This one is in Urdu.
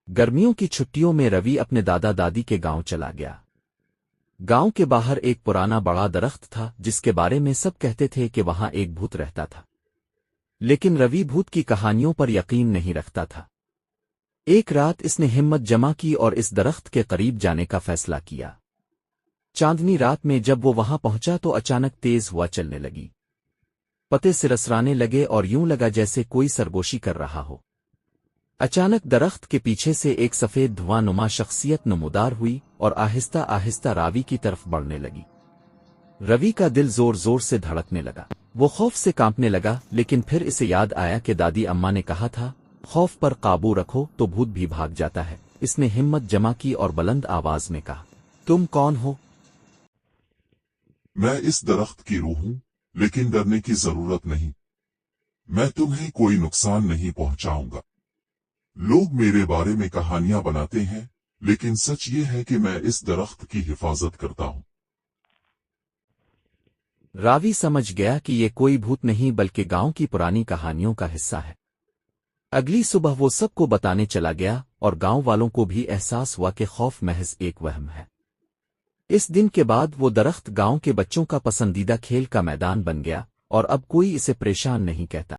گرمیوں کی چھٹیوں میں روی اپنے دادا دادی کے گاؤں چلا گیا۔ گاؤں کے باہر ایک پرانا بڑا درخت تھا جس کے بارے میں سب کہتے تھے کہ وہاں ایک بھوت رہتا تھا، لیکن روی بھوت کی کہانیوں پر یقین نہیں رکھتا تھا۔ ایک رات اس نے ہمت جمع کی اور اس درخت کے قریب جانے کا فیصلہ کیا۔ چاندنی رات میں جب وہ وہاں پہنچا تو اچانک تیز ہوا چلنے لگی، پتے سرسرانے لگے اور یوں لگا جیسے کوئی سرگوشی کر رہا ہو۔ اچانک درخت کے پیچھے سے ایک سفید دھواں نما شخصیت نمودار ہوئی اور آہستہ آہستہ راوی کی طرف بڑھنے لگی۔ روی کا دل زور زور سے دھڑکنے لگا، وہ خوف سے کانپنے لگا، لیکن پھر اسے یاد آیا کہ دادی اماں نے کہا تھا خوف پر قابو رکھو تو بھوت بھی بھاگ جاتا ہے۔ اس نے ہمت جمع کی اور بلند آواز میں کہا، تم کون ہو؟ میں اس درخت کی روح ہوں، لیکن ڈرنے کی ضرورت نہیں، میں تمہیں کوئی نقصان نہیں پہنچاؤں گا۔ لوگ میرے بارے میں کہانیاں بناتے ہیں، لیکن سچ یہ ہے کہ میں اس درخت کی حفاظت کرتا ہوں۔ راوی سمجھ گیا کہ یہ کوئی بھوت نہیں بلکہ گاؤں کی پرانی کہانیوں کا حصہ ہے۔ اگلی صبح وہ سب کو بتانے چلا گیا اور گاؤں والوں کو بھی احساس ہوا کہ خوف محض ایک وہم ہے۔ اس دن کے بعد وہ درخت گاؤں کے بچوں کا پسندیدہ کھیل کا میدان بن گیا اور اب کوئی اسے پریشان نہیں کہتا۔